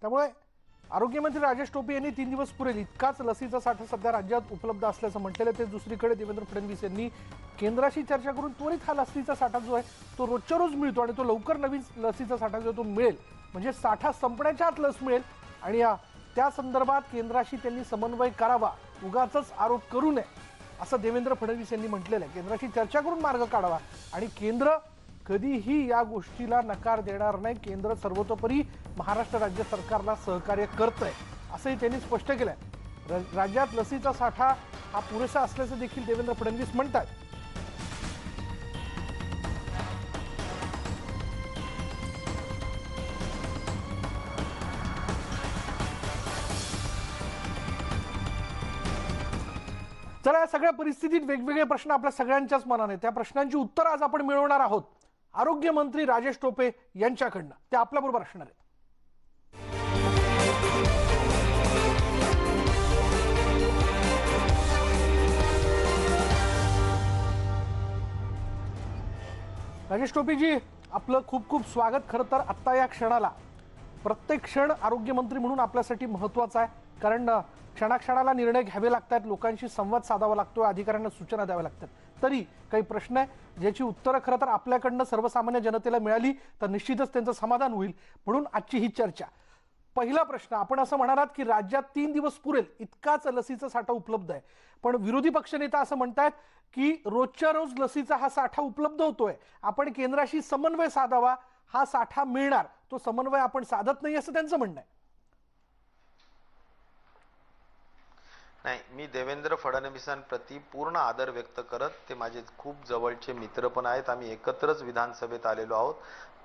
त्यामुळे आरोग्यमंत्री राजेश टोपे यांनी 3 दिवस पुरेल इतकाच लसीचा साठा सध्या राज्यात उपलब्ध असल्याचं म्हटलेलं ते दुसरीकडे देवेंद्र फडणवीस यांनी केंद्राशी चर्चा करून त्वरित हा लसीचा साठा जो आहे तो रोजच्या रोज मिळतो आणि तो लवकर नवीन लसीचा साठा जो तो मिळेल म्हणजे साठा संपण्याच्या आत लस मिळेल आणि त्या संदर्भात केंद्राशी त्यांनी समन्वय करावा उगाचच आरोप करू नये असं देवेंद्र फडणवीस यांनी म्हटलेलं आहे। केंद्राशी चर्चा करून मार्ग काढावा आणि केंद्र कधीही या गोष्टीला नकार देणार नाही। केंद्र सर्वतोपरी महाराष्ट्र राज्य सरकारला सहकार्य करतंय असंही त्यांनी स्पष्ट केलंय। राज्यात लसीचा साठा हा पुरेसा असल्याचं देखील देवेंद्र फडणवीस म्हणतात। चला या सगळ्या परिस्थितीत वेगवेगळे प्रश्न आपल्या सगळ्यांच्याच मनाने त्या प्रश्नांची उत्तर आज आपण मिळवणार आहोत आरोग्यमंत्री राजेश टोपे यांच्याकडनं। ते आपल्याबरोबर असणार आहेत। राजेश टोपेजी आपलं खूप खूप स्वागत। खरं तर आत्ता या क्षणाला प्रत्येक क्षण आरोग्यमंत्री म्हणून आपल्यासाठी महत्त्वाचा आहे कारण क्षणाक्षणाला निर्णय घ्यावे लागतात, लोकांशी संवाद साधावा लागतो, अधिकाऱ्यांना सूचना द्याव्या लागतात। तरी काही प्रश्न आहे ज्याची उत्तरं खरं तर आपल्याकडनं सर्वसामान्य जनतेला मिळाली तर निश्चितच त्यांचं समाधान होईल म्हणून आजची ही चर्चा। पहिला प्रश्न, आपण असं म्हणालात की राज्यात 3 दिवस पुरेल इतकाच लसीचा साठा उपलब्ध आहे, पण विरोधी पक्षनेता असं म्हणतात की रोजच्या रोज लसीचा हा साठा उपलब्ध होतोय, आपण केंद्राशी समन्वय साधावा, हा साठा मिळणार, तो समन्वय आपण साधत नाही असं त्यांचं म्हणणं आहे। नाही, मी देवेंद्र फडणवीसांप्रती पूर्ण आदर व्यक्त करत, ते माझे खूप जवळचे मित्र पण आहेत, आम्ही एकत्रच विधानसभेत आलेलो आहोत।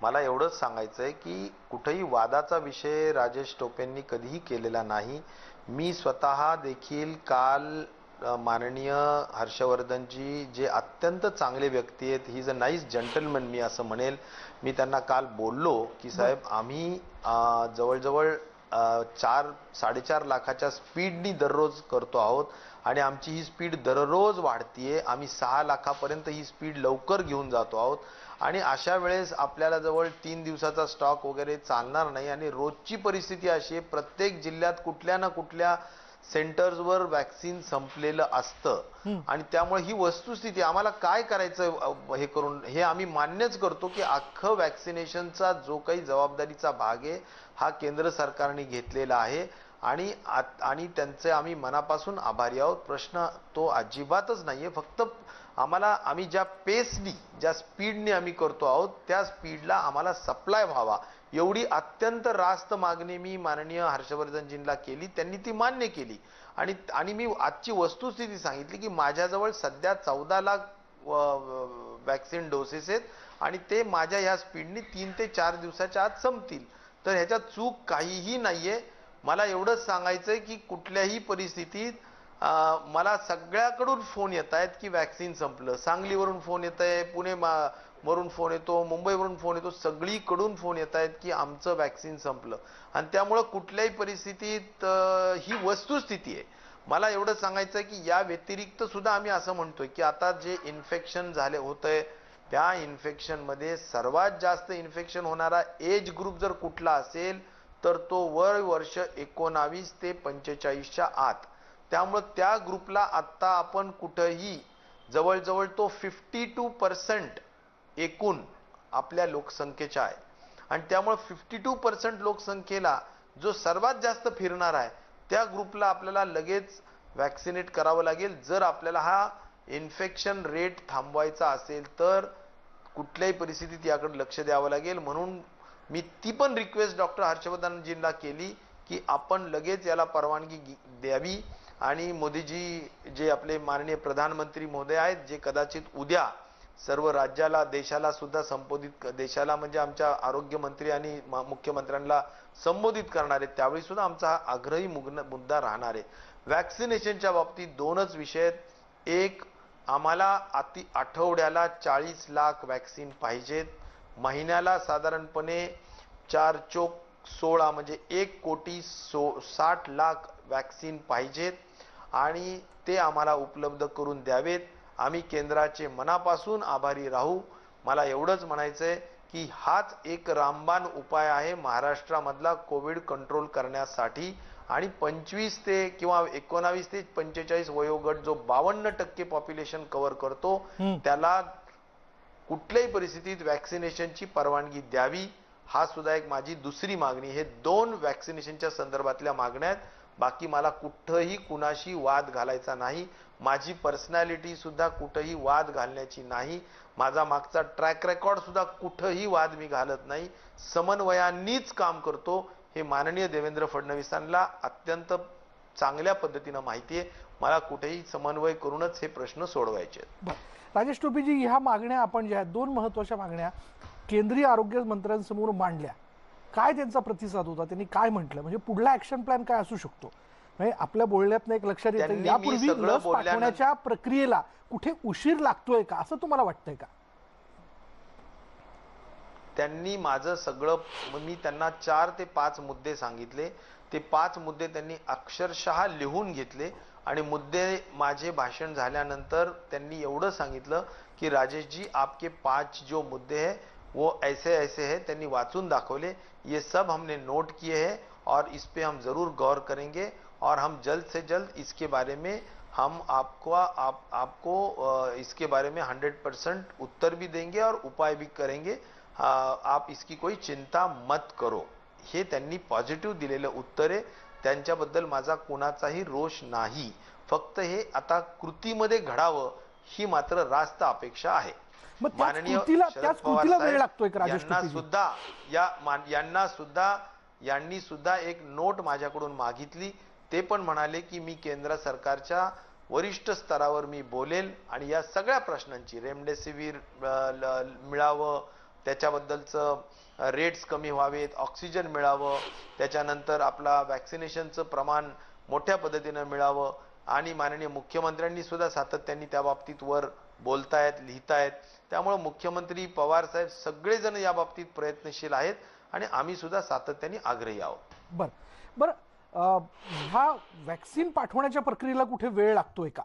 मला एवढंच सांगायचं आहे की कुठेही वादाचा विषय राजेश टोपेंनी कधीही केलेला नाही। मी स्वतः देखील काल माननीय हर्षवर्धनजी जे अत्यंत चांगले व्यक्ती आहेत, he is a nice gentleman मी असं म्हणेल, मी त्यांना काल बोललो की साहेब आम्ही जवळजवळ 4-4.5 लाखाच्या स्पीडनी दररोज करतो आहोत आणि आमची ही स्पीड दररोज वाढतीये। आम्ही 6 लाखापर्यंत ही स्पीड लवकर घेऊन जातो आहोत आणि अशा वेळेस आपल्याला जवळ 3 दिवसाचा स्टॉक वगैरे चालणार नाही आणि रोजची परिस्थिती अशी आहे प्रत्येक जिल्ह्यात कुठल्या ना कुठल्या सेंटर्सवर वॅक्सिन संपलेलं असतं आणि त्यामुळे ही वस्तुस्थिती आम्हाला काय करायचं हे करून हे आम्ही मान्यच करतो की अख्खं वॅक्सिनेशनचा जो काही जबाबदारीचा भाग आहे हा केंद्र सरकारने घेतलेला आहे आणि त्यांचे आम्ही मनापासून आभारी आहोत। प्रश्न तो अजिबातच नाहीये, फक्त आम्ही ज्या पेसनी ज्या स्पीडने आम्ही करतो आहोत त्या स्पीडला आम्हाला सप्लाय व्हावा एवढी अत्यंत रास्त मागणी मी माननीय हर्षवर्धनजींना केली, त्यांनी ती मान्य केली आणि मी आजची वस्तुस्थिती सांगितली की माझ्याजवळ सध्या 14 लाख वॅक्सिन डोसेस आहेत आणि ते माझ्या ह्या स्पीडनी 3 ते 4 दिवसाच्या आत संपतील। तर ह्याच्यात चूक काहीही नाहीये। मला एवढंच सांगायचंय की कुठल्याही परिस्थितीत मला सगळ्याकडून फोन येत आहेत की वॅक्सिन संपलं, सांगलीवरून फोन येत आहे, पुणे वरून फोन येतो, मुंबईवरून फोन येतो, सगळीकडून फोन येत आहेत की आमचं वॅक्सिन संपलं आणि त्यामुळे कुठल्याही परिस्थितीत ही वस्तुस्थिती आहे। मला एवढं सांगायचं आहे की या व्यतिरिक्त सुद्धा आम्ही असं म्हणतोय की आता जे इन्फेक्शन झाले होतंय त्या इन्फेक्शन मध्ये सर्वात जास्त इन्फेक्शन होणारा एज ग्रुप जर कुठला असेल तर तो वर्ष 19 ते 45च्या आत। त्यामुळे त्या ग्रुपला आता आपण कुठेही जवळजवळ तो 52% एकूण आपल्या लोकसंख्येचा आहे आणि त्यामुळे 52% लोकसंख्येला जो सर्वात जास्त फिरणार आहे त्या ग्रुपला आपल्याला लगेच वॅक्सिनेट करावं लागेल जर आपल्याला हा इन्फेक्शन रेट थांबवायचा असेल तर कुठल्याही परिस्थितीत याकडे लक्ष द्यावं लागेल। म्हणून मी ती पण रिक्वेस्ट डॉक्टर हर्षवर्धनजींना केली की आपण लगेच याला परवानगी द्यावी आणि मोदीजी जे आपले माननीय प्रधानमंत्री महोदय आहेत जे कदाचित उद्या सर्व राज्याला देशाला सुद्धा संबोधित देशाला म्हणजे आमच्या आरोग्य मंत्री आणि मुख्यमंत्र्यांना संबोधित करणार आहेत त्यावेळी सुद्धा आमचा हा आग्रही मुद्दा राहणार आहे। वॅक्सिनेशनच्या बाबतीत दोनच विषय आहेत। एक, आम्हाला आठवड्याला 40 लाख वॅक्सिन पाहिजेत, महिन्याला साधारणपणे 4 चोक 16 म्हणजे 1,60,00,000 वॅक्सिन पाहिजेत आणि ते आम्हाला उपलब्ध करून द्यावेत। आम्ही केंद्राचे मनापासून आभारी राहू। मला एवढंच म्हणायचंय की हाच एक रामबाण उपाय आहे महाराष्ट्रामधला कोविड कंट्रोल करण्यासाठी. आणि 25 ते किंवा 19 ते 45 वयोगट जो 52% पॉप्युलेशन कव्हर करतो त्याला कुठल्याही परिस्थितीत वॅक्सिनेशनची परवानगी द्यावी. हा सुद्धा एक माझी दुसरी मागणी. हे 2 वॅक्सिनेशनच्या संदर्भातल्या मागण्या आहेत. बाकी मला कुठंही कुणाशी वाद घालायचा नाही. माझी पर्सनॅलिटी सुद्धा कुठंही वाद घालण्याची नाही. माझा मागचा ट्रॅक रेकॉर्ड सुद्धा कुठंही वाद मी घालत नाही. समन्वयानीच काम करतो हे माननीय देवेंद्र फडणवीसांना अत्यंत चांगल्या पद्धतीनं माहिती आहे. मला कुठेही समन्वय करूनच हे प्रश्न सोडवायचे आहेत. राजेश टोपेजी, ह्या मागण्या आपण ज्या 2 महत्त्वाच्या मागण्या केंद्रीय आरोग्य मंत्र्यांसमोर मांडल्या, काय त्यांचा प्रतिसाद होता? त्यांनी काय म्हटलं? म्हणजे पुढला ऍक्शन प्लॅन काय असू शकतो? म्हणजे आपल्या बोलण्यातनं एक लक्षात येतं यापूर्वी लस पाठवण्याच्या प्रक्रियेला कुठे उशीर लागतोय का, असं तुम्हाला वाटतंय का? त्यांनी माझं सगळं, मी त्यांना 4 ते 5 मुद्दे सांगितले. ते 5 मुद्दे त्यांनी अक्षरशः लिहून घेतले आणि मुद्दे माझे भाषण झाल्यानंतर त्यांनी एवढं सांगितलं की राजेश जी आपके 5 जो मुद्दे हैं वो ऐसे ऐसे हैं. त्यांनी वाचून दाखवले. ये सब हमने नोट किए हैं और इस पे हम जरूर गौर करेंगे और हम जल्द से जल्द इसके बारे में हम आपको इसके बारे में 100% उत्तर भी देंगे और उपाय भी करेंगे. आप इसकी कोई चिंता मत करो. हे त्यांनी पॉझिटिव्ह दिलेलं उत्तर आहे. त्यांच्याबद्दल माझा कोणाचाही रोष नाही. फक्त हे आता कृतीमध्ये घडावं ही मात्र रास्त अपेक्षा आहे. माननीय शरद पवार यांनी सुद्धा एक नोट माझ्याकडून मागितली. ते पण म्हणाले की मी केंद्र सरकारच्या वरिष्ठ स्तरावर मी बोलेल आणि या सगळ्या प्रश्नांची रेमडेसिवीर मिळावं, त्याच्याबद्दलचं रेट्स कमी व्हावेत, ऑक्सिजन मिळावं, त्याच्यानंतर आपला वॅक्सिनेशनचं प्रमाण मोठ्या पद्धतीनं मिळावं आणि माननीय मुख्यमंत्र्यांनी सुद्धा सातत्याने त्या बाबतीत वर बोलतायत, लिहितायत. त्यामुळे मुख्यमंत्री पवार साहेब सगळेजण या बाबतीत प्रयत्नशील आहेत आणि आम्ही सुद्धा सातत्याने आग्रही आहोत. बरं ह्या वॅक्सिन पाठवण्याच्या प्रक्रियेला कुठे वेळ लागतोय का?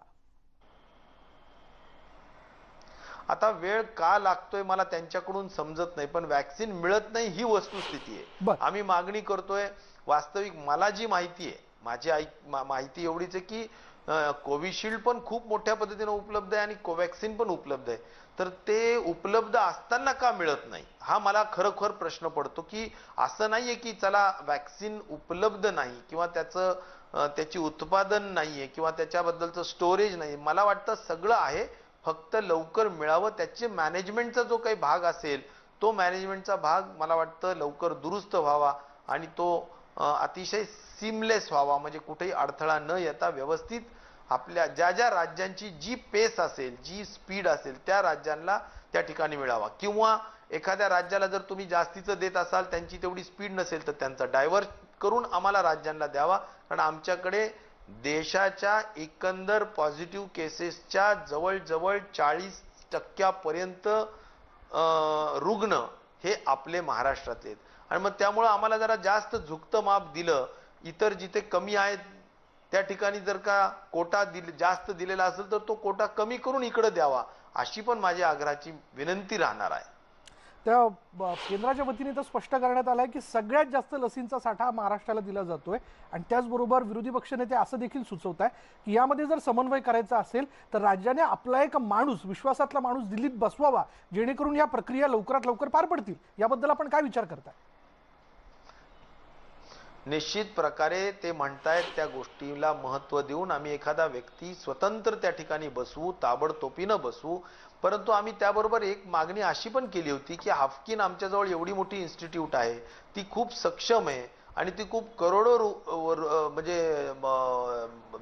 आता वेळ का लागतोय मला त्यांच्याकडून समजत नाही, पण वॅक्सिन मिळत नाही ही वस्तुस्थिती आहे. आम्ही मागणी करतोय. वास्तविक मला जी माहिती आहे, माझी माहिती एवढीच आहे की कोविशिल्ड पण खूप मोठ्या पद्धतीने उपलब्ध आहे आणि कोवॅक्सिन पण उपलब्ध आहे. तर ते उपलब्ध असताना का मिळत नाही हा मला खरोखर प्रश्न पडतो. की असं नाहीये की चला वॅक्सिन उपलब्ध नाही किंवा त्याची उत्पादन नाहीये किंवा त्याच्याबद्दलचं स्टोरेज नाही. मला वाटतं सगळं आहे, फक्त लवकर मिळावं. त्याचे मॅनेजमेंटचा जो काही भाग असेल तो मॅनेजमेंटचा भाग मला वाटतं लवकर दुरुस्त व्हावा आणि तो अतिशय सीमलेस व्हावा. म्हणजे कुठेही अडथळा न येता व्यवस्थित आपल्या ज्या ज्या राज्यांची जी पेस असेल, जी स्पीड असेल त्या राज्यांना त्या ठिकाणी मिळावा. किंवा एखाद्या राज्याला जर तुम्ही जास्तीचं देत असाल, त्यांची तेवढी स्पीड नसेल तर त्यांचा डायव्हर्ट करून आम्हाला राज्यांना द्यावा. कारण आमच्याकडे देशाच्या एकंदर पॉझिटिव्ह केसेसच्या जवळजवळ 40% रुग्ण हे आपले महाराष्ट्रातले आहेत. आणि मग त्यामुळे आम्हाला जरा जास्त झुकतं माप दिलं, इतर जिथे कमी आहेत त्या ठिकाणी जर का कोटा जास्त दिलेला असेल तर तो कोटा कमी करून इकडे द्यावा, अशी पण माझ्या आग्रहाची विनंती राहणार आहे. त्या केंद्राच्या वतीने तर स्पष्ट करण्यात आलंय की सगळ्यात जास्त लसींचा साठा महाराष्ट्राला दिला जातोय आणि त्याचबरोबर विरोधी पक्षनेते असं देखील सुचवत आहे की यामध्ये जर समन्वय करायचा असेल तर राज्याने आपला एक माणूस, विश्वासातला माणूस दिल्लीत बसवावा, जेणेकरून या प्रक्रिया लवकरात लवकर पार पडतील. याबद्दल आपण काय विचार करताय? निश्चित प्रकारे ते म्हणतायत त्या गोष्टीला महत्त्व देऊन आम्ही एखादा व्यक्ती स्वतंत्र त्या ठिकाणी बसवू, ताबडतोबीनं बसवू. परंतु आम्ही त्याबरोबर एक मागणी अशी पण केली होती की हाफकिन आमच्याजवळ एवढी मोठी इन्स्टिट्यूट आहे, ती खूप सक्षम आहे आणि ती खूप करोडो म्हणजे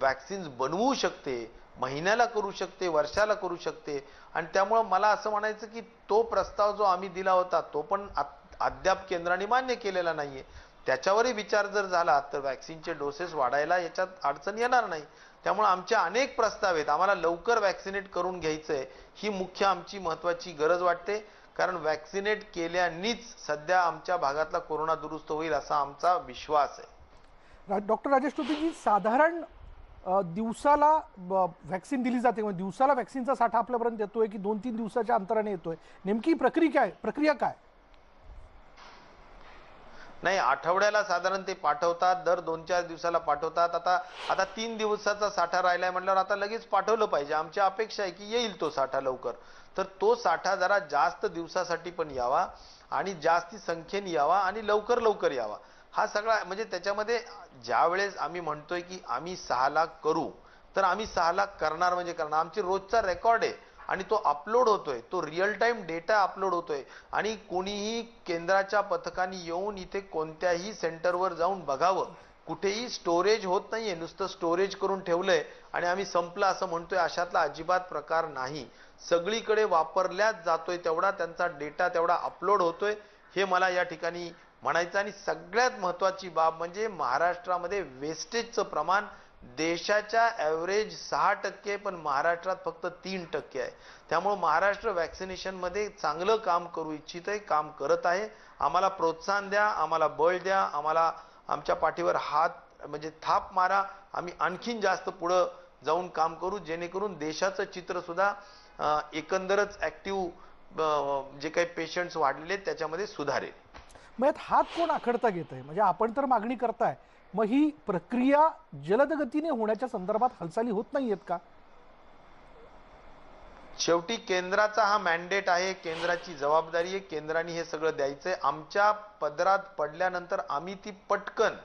वॅक्सिन्स बनवू शकते, महिन्याला करू शकते, वर्षाला करू शकते. आणि त्यामुळे मला असं म्हणायचं की तो प्रस्ताव जो आम्ही दिला होता तो पण अद्याप केंद्राने मान्य केलेला नाहीये. त्याच्यावरही विचार जर झाला तर वॅक्सिनचे डोसेस वाढायला याच्यात अडचण येणार नाही. त्यामुळे आमचे अनेक प्रस्ताव आहेत. आम्हाला लवकर वॅक्सिनेट करून घ्यायचंय, ही मुख्य आमची महत्त्वाची गरज वाटते. कारण वॅक्सिनेट केल्यानीच सध्या आमच्या भागातला कोरोना दुरुस्त होईल असा आमचा विश्वास आहे. डॉक्टर राजेश टोपेजी, साधारण दिवसाला वॅक्सिन दिली जाते, दिवसाला वॅक्सिनचा साठा आपल्यापर्यंत येतोय की 2-3 दिवसाच्या अंतराने येतोय? नेमकी प्रक्रिया काय? नाही, आठवड्याला साधारण ते पाठवतात, दर 2-4 दिवसाला पाठवतात. आता आता 3 दिवसाचा साठा राहिलाय म्हटल्यावर आता लगेच पाठवलं पाहिजे. आमची अपेक्षा आहे की येईल तो साठा लवकर. तर तो साठा जरा जास्त दिवसासाठी पण यावा आणि जास्ती संख्येने यावा आणि लवकर लवकर यावा. हा सगळा म्हणजे त्याच्यामध्ये ज्या वेळेस आम्ही म्हणतोय की आम्ही 6 लाख करू, तर आम्ही 6 लाख करणार म्हणजे करणार. आमची रोजचा रेकॉर्ड आहे आणि तो अपलोड होतोय, तो रिअल टाइम डेटा अपलोड होतोय आणि कोणीही केंद्राच्या पथकाने येऊन इथे कोणत्याही सेंटरवर जाऊन बघावं. कुठेही स्टोरेज होत नाहीये, नुसतं स्टोरेज करून ठेवलंय आणि आम्ही संपलं असं म्हणतोय, अशातला अजिबात प्रकार नाही. सगळीकडे वापरल्याच जातोय तेवढा, त्यांचा डेटा तेवढा अपलोड होतोय, हे मला या ठिकाणी म्हणायचं. आणि सगळ्यात महत्वाची बाब म्हणजे महाराष्ट्रामध्ये वेस्टेजचं प्रमाण देशाच्या ॲव्हरेज 6% पण महाराष्ट्रात फक्त 3% आहे. त्यामुळे महाराष्ट्र वॅक्सिनेशन मध्ये चांगलं काम करू इच्छित आहे, काम करत आहे. आम्हाला प्रोत्साहन द्या, आम्हाला बळ द्या, आम्हाला आमच्या पाठीवर हात म्हणजे थाप मारा. आम्ही आणखीन जास्त पुढे जाऊन काम करू, जेणेकरून देशाचं चित्र सुद्धा एकंदरच ऍक्टिव्ह जे काही पेशंट्स वाढलेले त्याच्यामध्ये सुधारेल. मग यात हात कोण आखडता घेत आहे? म्हणजे आपण तर मागणी करताय, मग ही प्रक्रिया जलद गतीने होण्याच्या संदर्भात हालचाली होत नाहीयेत का? शेवटी केंद्राचा हा मॅन्डेट आहे, केंद्राची जबाबदारी आहे, केंद्राने हे सगळं द्यायचंय. आमच्या पदरात पडल्यानंतर आम्ही ती पटकन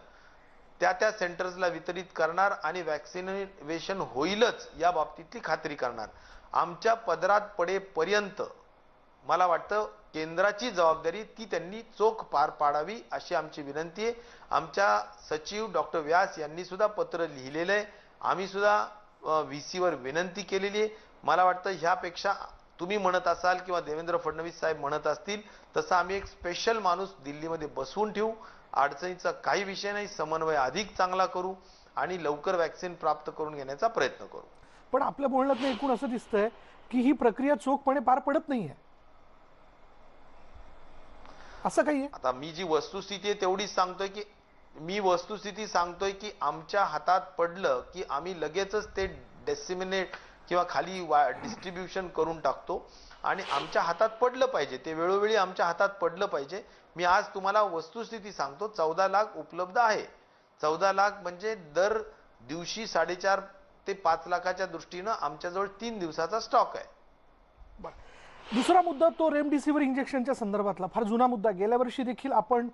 त्या सेंटर्सला वितरित करणार आणि वॅक्सिनेशन होईलच या बाबतीतली खात्री करणार. आमच्या पदरात पडेपर्यंत मला वाटतं केंद्राची जबाबदारी ती त्यांनी चोख पार पाडावी अशी आमची विनंती आहे. आमच्या सचिव डॉक्टर व्यास यांनी सुद्धा पत्र लिहिलेलं आहे. आम्ही सुद्धा VC वर विनंती केलेली आहे. मला वाटतं ह्यापेक्षा तुम्ही म्हणत असाल किंवा देवेंद्र फडणवीस साहेब म्हणत असतील तसं आम्ही एक स्पेशल माणूस दिल्लीमध्ये बसवून ठेवू. अडचणीचा काही विषय नाही, समन्वय अधिक चांगला करू आणि लवकर वॅक्सिन प्राप्त करून घेण्याचा प्रयत्न करू. पण आपल्या बोलण्यात एकूण असं दिसतंय की ही प्रक्रिया चोखपणे पार पडत नाहीये, असं काही आहे? आता मी जी वस्तुस्थिती आहे तेवढीच सांगतोय की आमच्या हातात पडलं की आम्ही लगेचच ते डेसिमिनेट किंवा खाली डिस्ट्रीब्युशन करून टाकतो आणि आमच्या हातात पडलं पाहिजे, ते वेळोवेळी आमच्या हातात पडलं पाहिजे. मी आज तुम्हाला वस्तुस्थिती सांगतो, 14 लाख उपलब्ध आहे. 14 लाख म्हणजे दर दिवशी 4.5 ते 5 लाखाच्या दृष्टीनं आमच्याजवळ 3 दिवसाचा स्टॉक आहे. दुसरा मुद्दा तो रेमडेसिवीर इंजेक्शनच्या संदर्भातला फार जुना मुद्दा. गेल्या वर्षी देखील आपण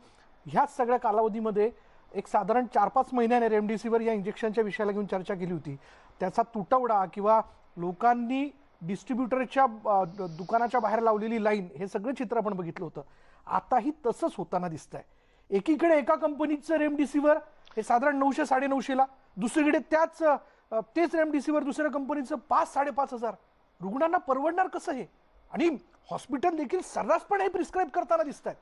ह्याच सगळ्या कालावधीमध्ये एक साधारण 4-5 महिन्याने रेमडेसिवीर या इंजेक्शनच्या विषयाला घेऊन चर्चा केली होती. त्याचा तुटवडा किंवा लोकांनी डिस्ट्रीब्युटरच्या दुकानाच्या बाहेर लावलेली लाईन, हे सगळं चित्र आपण बघितलं होतं. आताही तसंच होताना दिसतंय. एकीकडे एका कंपनीचं रेमडेसिवीर हे साधारण 900-950ला, दुसरीकडे तेच रेमडेसिवीर दुसऱ्या कंपनीचं 5-5.5 रुग्णांना परवडणार कसं हे? आणि हॉस्पिटल देखील सर्रासपणे प्रिस्क्राईब करताना दिसत आहेत.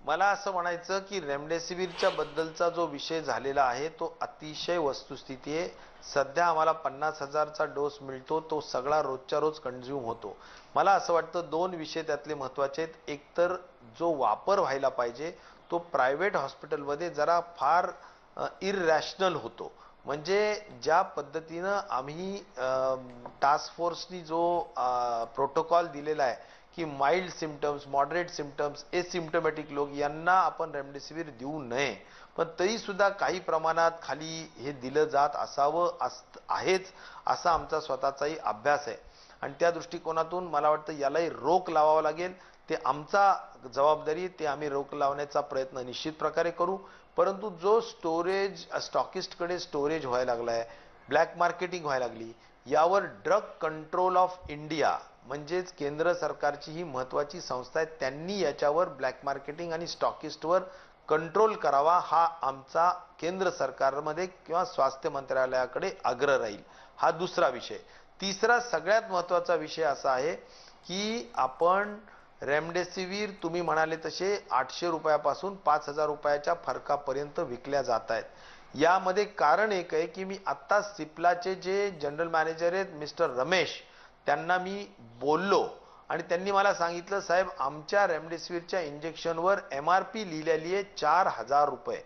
मला असं म्हणायचं की रेमडेसिवीरच्या बद्दलचा जो विषय झालेला आहे तो अतिशय वस्तुस्थिती आहे. सध्या आम्हाला 50,000चा डोस मिळतो, तो सगळा रोजच्या रोज कंझ्युम होतो. मला असं वाटतं 2 विषय त्यातले महत्वाचे आहेत. एक तर जो वापर व्हायला पाहिजे तो प्रायव्हेट हॉस्पिटलमध्ये जरा फार इररॅशनल होतो. म्हणजे ज्या पद्धतीनं आम्ही टास्क फोर्सनी जो प्रोटोकॉल दिलेला आहे की माइल्ड सिम्पटम्स, मॉडरेट सिम्पटम्स, एसिम्प्टोमॅटिक लोक यांना आपण रेमडेसिवीर देऊ नये, पण तरी सुद्धा काही प्रमाणात खाली हे दिलं जात असावं आहेच असा आमचा स्वतःचाही अभ्यास आहे. आणि त्या दृष्टिकोनातून मला वाटतं यालाही रोक लावावा लागेल. ते आमचा जबाबदारी, ते आम्ही रोक लावण्याचा प्रयत्न निश्चित प्रकारे करू. परंतु जो स्टोरेज स्टॉकिस्टकडे स्टोरेज व्हायला लागलाय, ब्लॅक मार्केटिंग व्हायला लागली, यावर ड्रग कंट्रोल ऑफ इंडिया म्हणजेच केंद्र सरकारची ही महत्वाची संस्था आहे, त्यांनी याच्यावर ब्लॅक मार्केटिंग आणि स्टॉकिस्टवर कंट्रोल करावा, हा आमचा केंद्र सरकारमध्ये किंवा स्वास्थ्य मंत्रालयाकडे आग्रह राहील. हा दुसरा विषय. तिसरा सगळ्यात महत्वाचा विषय असा आहे की आपण रेमडेसिवीर तुम्ही म्हणाले तसे 800 रुपयापासून 5,000 रुपयाच्या फरकापर्यंत विकल्या जात आहेत. यामध्ये कारण एक आहे की मी आत्ता सिप्लाचे जे जनरल मॅनेजर आहेत मिस्टर रमेश, त्यांना मी बोललो आणि त्यांनी मला सांगितलं, साहेब आमच्या रेमडेसिवीरच्या इंजेक्शनवर MRP लिहिलेली आहे 4,000 रुपये,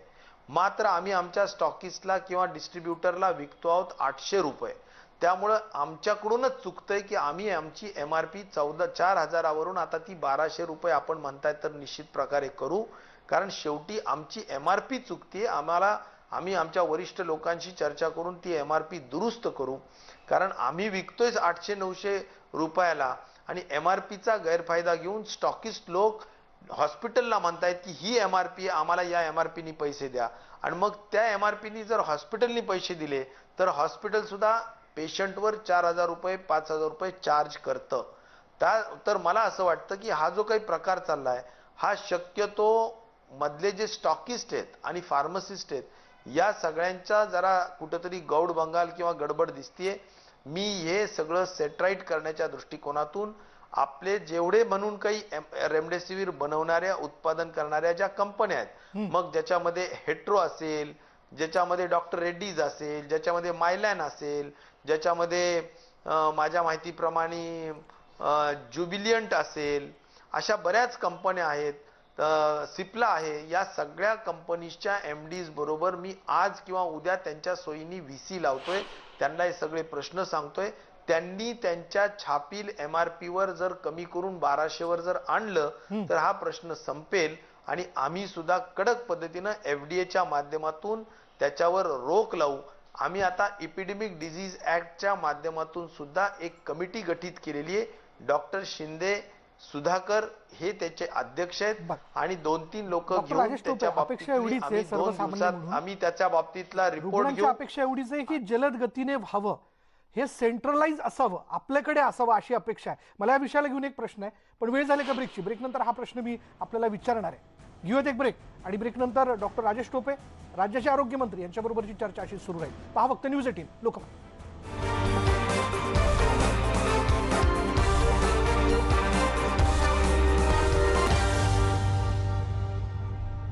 मात्र आम्ही आमच्या स्टॉकिस्टला किंवा डिस्ट्रीब्युटरला विकतो आहोत 800 रुपये. त्यामुळं आमच्याकडूनच चुकतंय की आम्ही आमची MRP 4,000वरून आता ती 1,200 रुपये आपण म्हणताय तर निश्चित प्रकारे करू, कारण शेवटी आमची MRP चुकते. आम्ही आमच्या वरिष्ठ लोकांशी चर्चा करून ती MRP दुरुस्त करू, कारण आम्ही विकतोय 800-900 रुपयाला आणि MRPचा गैरफायदा घेऊन स्टॉकिस्ट लोक हॉस्पिटलला म्हणतायत की ही MRP आम्हाला या MRPनी पैसे द्या, आणि मग त्या MRPनी जर हॉस्पिटलनी पैसे दिले तर हॉस्पिटल सुद्धा पेशंटवर 4,000 रुपये 5,000 रुपये चार्ज करतं. तर मला असं वाटतं की हा जो काही प्रकार चाललाय हा शक्यतो मधले जे स्टॉकिस्ट आहेत आणि फार्मसिस्ट आहेत या सगळ्यांचा जरा कुठंतरी गौड बंगाल किंवा गडबड दिसतीये. मी हे सगळं सेटराईट करण्याच्या दृष्टिकोनातून आपले जेवढे म्हणून काही रेमडेसिवीर बनवणाऱ्या उत्पादन करणाऱ्या ज्या कंपन्या आहेत, मग ज्याच्यामध्ये हेट्रो असेल, ज्याच्यामध्ये डॉक्टर रेड्डीज असेल, ज्याच्यामध्ये मायलॅन असेल, ज्याच्यामध्ये माझ्या माहितीप्रमाणे ज्युबिलियंट असेल, अशा बऱ्याच कंपन्या आहेत, सिप्ला आहे, या सगळ्या कंपनीच्या MDs बरोबर मी आज किंवा उद्या त्यांच्या सोयीनी VC लावतोय, त्यांना हे सगळे प्रश्न सांगतोय. त्यांनी त्यांच्या छापील MRP वर जर कमी करून 1,200 वर जर आणलं तर हा प्रश्न संपेल आणि आम्ही सुद्धा कडक पद्धतीनं FDAच्या माध्यमातून त्याच्यावर रोक लावू. आम्ही आता एपिडेमिक डिझीज ऍक्टच्या माध्यमातून सुद्धा एक कमिटी गठीत केलेली आहे. डॉक्टर शिंदे सुधाकर हे त्याचे अध्यक्ष आहेत आणि 2-3 लोक घेऊन त्याच्या बाबतीत आम्ही त्याच्या बाबतीतला रिपोर्ट घेऊ. अपेक्षा एवढीच आहे की जलद गतीने व्हावं, हे सेंट्रलाइज असावं, आपल्याकडे असावं अशी अपेक्षा आहे. मला या विषयाला घेऊन एक प्रश्न आहे, पण वेळ झाली का ब्रेकची? ब्रेक नंतर हा प्रश्न मी आपल्याला विचारणार आहे. घेऊयात एक ब्रेक आणि ब्रेक नंतर डॉक्टर राजेश टोपे राज्याचे आरोग्यमंत्री यांच्याबरोबरची चर्चा अशी सुरू राहील. पहा फक्त न्यूज 18 लोकमत.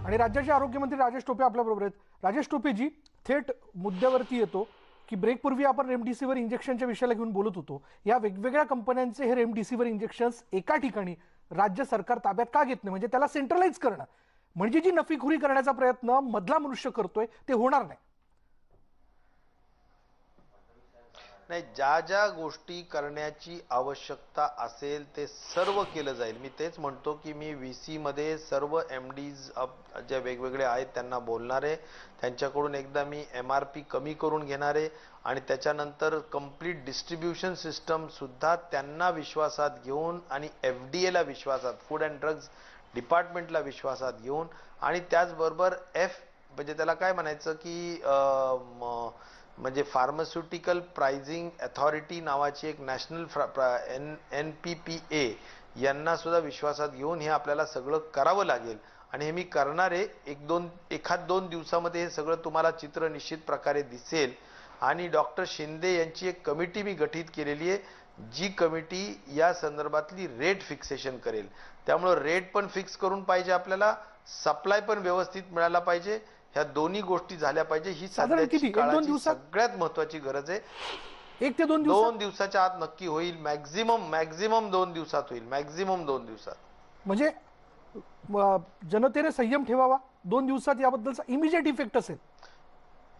आणि राज्याचे आरोग्यमंत्री राजेश टोपे आपल्याबरोबर आहेत. राजेश टोपेजी, थेट मुद्द्यावरती येतो की ब्रेकपूर्वी आपण रेमडेसिवीर इंजेक्शनच्या विषयाला घेऊन बोलत होतो. या वेगवेगळ्या कंपन्यांचे हे रेमडेसिवीर इंजेक्शन्स एका ठिकाणी राज्य सरकार ताब्यात का घेत नाही? म्हणजे त्याला सेंट्रलाइज करणं, म्हणजे जी नफीखोरी करण्याचा प्रयत्न मधला मनुष्य करतोय ते होणार नाही. नाही, ज्या ज्या गोष्टी करण्याची आवश्यकता असेल ते सर्व केलं जाईल. मी तेच म्हणतो की मी VC मध्ये सर्व MDs ज्या वेगवेगळे आहेत त्यांना बोलणार आहे, त्यांच्याकडून एकदा मी MRP कमी करून घेणार आहे आणि त्याच्यानंतर कंप्लीट डिस्ट्रीब्युशन सिस्टम सुद्धा त्यांना विश्वासात घेऊन आणि FDAला विश्वासात, फूड अँड ड्रग्ज डिपार्टमेंटला विश्वासात घेऊन आणि त्याचबरोबर म्हणजे त्याला काय म्हणायचं की म्हणजे फार्मास्युटिकल प्राइसिंग अथॉरिटी नावाची एक नॅशनल NPPA यांना सुद्धा विश्वासात घेऊन हे आपल्याला सगळं करावं लागेल आणि हे मी करणार आहे. 1-2 दिवसामध्ये हे सगळं तुम्हाला चित्र निश्चित प्रकारे दिसेल. आणि डॉक्टर शिंदे यांची एक कमिटी मी गठीत केलेली आहे, जी कमिटी या संदर्भातली रेट फिक्सेशन करेल. त्यामुळे रेट पण फिक्स करून पाहिजे, आपल्याला सप्लाय पण व्यवस्थित मिळाला पाहिजे. ह्या दोन्ही गोष्टी झाल्या पाहिजे. ही सध्याची काळाची सगळ्यात महत्वाची गरज आहे. 1 ते 2 2 दिवसाच्या आत नक्की होईल. मॅक्झिमम 2 दिवसात होईल. मॅक्झिमम 2 दिवसात. म्हणजे जनतेने संयम ठेवावा. 2 दिवसात याबद्दलचा इमिजिएट इफेक्ट असेल.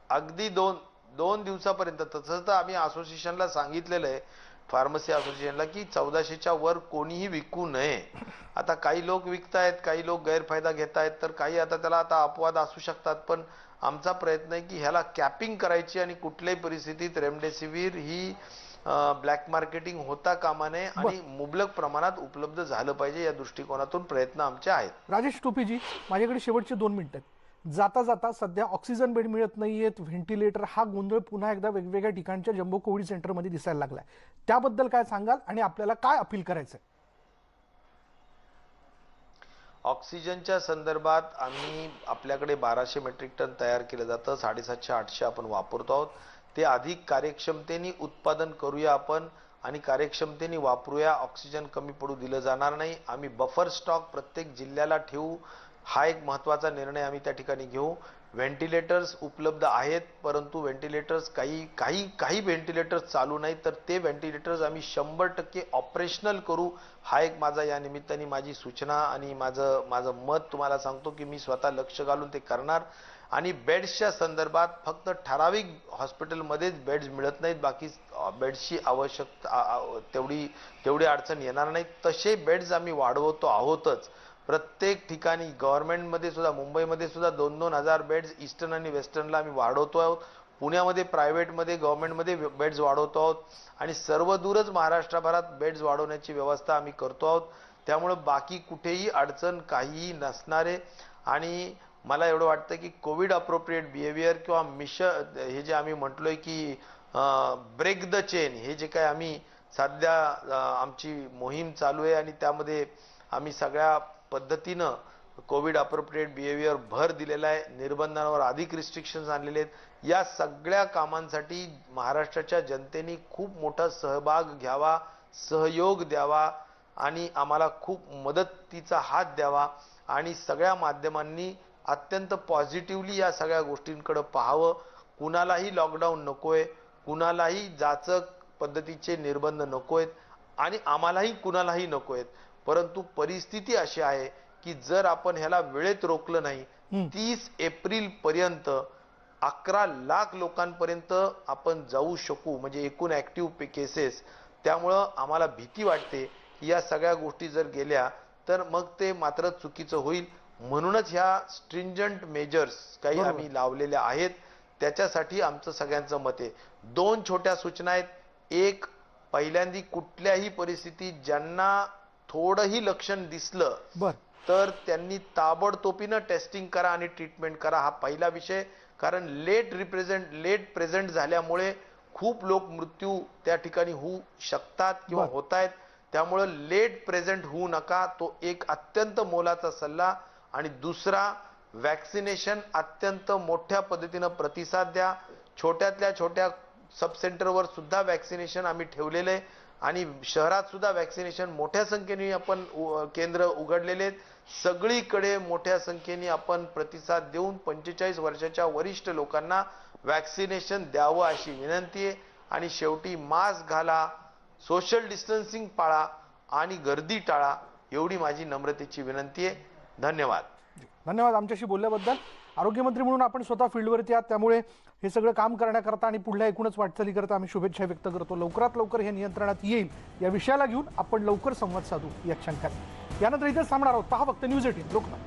अगदी 2 दिवसापर्यंत. तसं तर आम्ही असोसिएशनला सांगितलेलं आहे, फार्मसी असोसिएशनला, की 1400च्या वर कोणीही विकू नये. आता काही लोक विकतायत, काही लोक गैरफायदा घेतायत, तर काही आता त्याला आता अपवाद असू शकतात, पण आमचा प्रयत्न आहे की ह्याला कॅपिंग करायची आणि कुठल्याही परिस्थितीत रेमडेसिवीर ही ब्लॅक मार्केटिंग होता कामा नये आणि मुबलक प्रमाणात उपलब्ध झालं पाहिजे, या दृष्टिकोनातून प्रयत्न आमचे आहेत. राजेश टोपेजी, माझ्याकडे शेवटचे 2 मिनिटं आहेत. जाता जाता सध्या ऑक्सिजन बेड मिळत नाहीयेत, व्हेंटिलेटर, हा गोंधळ पुन्हा एकदा वेगवेगळ्या ठिकाणच्या जम्बो कोविड सेंटरमध्ये दिसायला लागलाय. त्याबद्दल काय सांगाल आणि आपल्याला काय अपील करायचंय? ऑक्सिजनच्या संदर्भात आपल्याकडे 1200 मेट्रिक टन तयार केलं जातं. 750-800 आपण वापरतो आहोत. ते अधिक कार्यक्षमतेने उत्पादन करूया आपण आणि कार्यक्षमतेने वापरूया. ऑक्सिजन कमी पडू दिलं जाणार नाही. आम्ही बफर स्टॉक प्रत्येक जिल्ह्याला ठेवू. हा एक महत्त्वाचा निर्णय आम्ही त्या ठिकाणी घेऊ. व्हेंटिलेटर्स उपलब्ध आहेत, परंतु व्हेंटिलेटर्स काही व्हेंटिलेटर्स चालू नाहीत, तर ते व्हेंटिलेटर्स आम्ही 100% ऑपरेशनल करू. हा एक माझा या निमित्ताने माझी सूचना आणि माझं मत तुम्हाला सांगतो की मी स्वतः लक्ष घालून ते करणार. आणि बेड्सच्या संदर्भात फक्त ठराविक हॉस्पिटलमध्येच बेड्स मिळत नाहीत, बाकी बेड्सची आवश्यकता तेवढी अडचण येणार नाही. तसे बेड्स आम्ही वाढवतो आहोतच. प्रत्येक ठिकाणी गव्हर्नमेंटमध्ये सुद्धा, मुंबईमध्ये सुद्धा 2-2 हजार बेड्स ईस्टर्न आणि वेस्टर्नला आम्ही वाढवतो आहोत. पुण्यामध्ये प्रायव्हेटमध्ये, गव्हर्नमेंटमध्ये बेड्स वाढवतो आहोत आणि सर्व दूरच महाराष्ट्रभरात बेड्स वाढवण्याची व्यवस्था आम्ही करतो आहोत. त्यामुळे बाकी कुठेही अडचण काहीही नसणारे. आणि मला एवढं वाटतं की कोविड अप्रोप्रिएट बिहेवियर किंवा मिशन, हे जे आम्ही म्हटलोय की ब्रेक द चेन, हे जे काय आम्ही सध्या आमची मोहीम चालू आहे आणि त्यामध्ये आम्ही सगळ्या पद्धतीनं कोविड अप्रोप्रिएट बिहेवियर भर दिलेला आहे. निर्बंधांवर अधिक रिस्ट्रिक्शन्स आणलेले आहेत. या सगळ्या कामांसाठी महाराष्ट्राच्या जनतेने खूप मोठा सहभाग घ्यावा, सहयोग द्यावा आणि आम्हाला खूप मदतीचा हात द्यावा. आणि सगळ्या माध्यमांनी अत्यंत पॉझिटिव्हली या सगळ्या गोष्टींकडे पाहावं. कुणालाही लॉकडाऊन नकोय, कुणालाही जाचक पद्धतीचे निर्बंध नकोयत आणि आम्हालाही कुणालाही नकोयत. परंतु परिस्थिती अशी आहे की जर आपण ह्याला वेळेत रोखलं नाही, 30 एप्रिल पर्यंत 11 लाख लोकांपर्यंत आपण जाऊ शकू, म्हणजे एकूण ऍक्टिव्ह केसेस. त्यामुळं आम्हाला भीती वाटते की या सगळ्या गोष्टी जर गेल्या तर मग ते मात्र चुकीचं होईल. म्हणूनच ह्या स्ट्रिंजंट मेजर्स काही आम्ही लावलेल्या आहेत. त्याच्यासाठी आमचं सगळ्यांचं मत आहे. 2 छोट्या सूचना आहेत. एक, पहिल्यांदी कुठल्याही परिस्थितीत ज्यांना थोडंही लक्षण दिसलं तर त्यांनी ताबडतोबीनं टेस्टिंग करा आणि ट्रीटमेंट करा. हा पहिला विषय. कारण लेट प्रेझेंट झाल्यामुळे खूप लोक मृत्यू त्या ठिकाणी होऊ शकतात किंवा होत आहेत. त्यामुळे लेट प्रेझेंट होऊ नका. तो एक अत्यंत मोलाचा सल्ला. आणि दुसरा, वॅक्सिनेशन अत्यंत मोठ्या पद्धतीनं प्रतिसाद द्या. छोट्यातल्या छोट्या सब सेंटरवर सुद्धा वॅक्सिनेशन आम्ही ठेवलेले आहे आणि शहरात सुद्धा वॅक्सिनेशन मोठ्या संख्येने आपण केंद्र उघडलेले आहेत. सगळीकडे मोठ्या संख्येने आपण प्रतिसाद देऊन 45 वर्षाच्या वरिष्ठ लोकांना वॅक्सिनेशन द्यावं अशी विनंती आहे. आणि शेवटी मास्क घाला, सोशल डिस्टन्सिंग पाळा आणि गर्दी टाळा, एवढी माझी नम्रतेची विनंती आहे. धन्यवाद. धन्यवाद आमच्याशी बोलल्याबद्दल. आरोग्यमंत्री म्हणून आपण स्वतः फील्डवरती आहात, त्यामुळे हे सगळं काम करण्याकरता आणि पुढल्या एकूणच वाटचालीकरता आम्ही शुभेच्छा व्यक्त करतो. लवकरात लवकर हे नियंत्रणात येईल या विषयाला घेऊन आपण लवकर संवाद साधू या क्षणकात. यानंतर इथेच थांबणार आहोत. पहा फक्त न्यूज 18 लोकमत.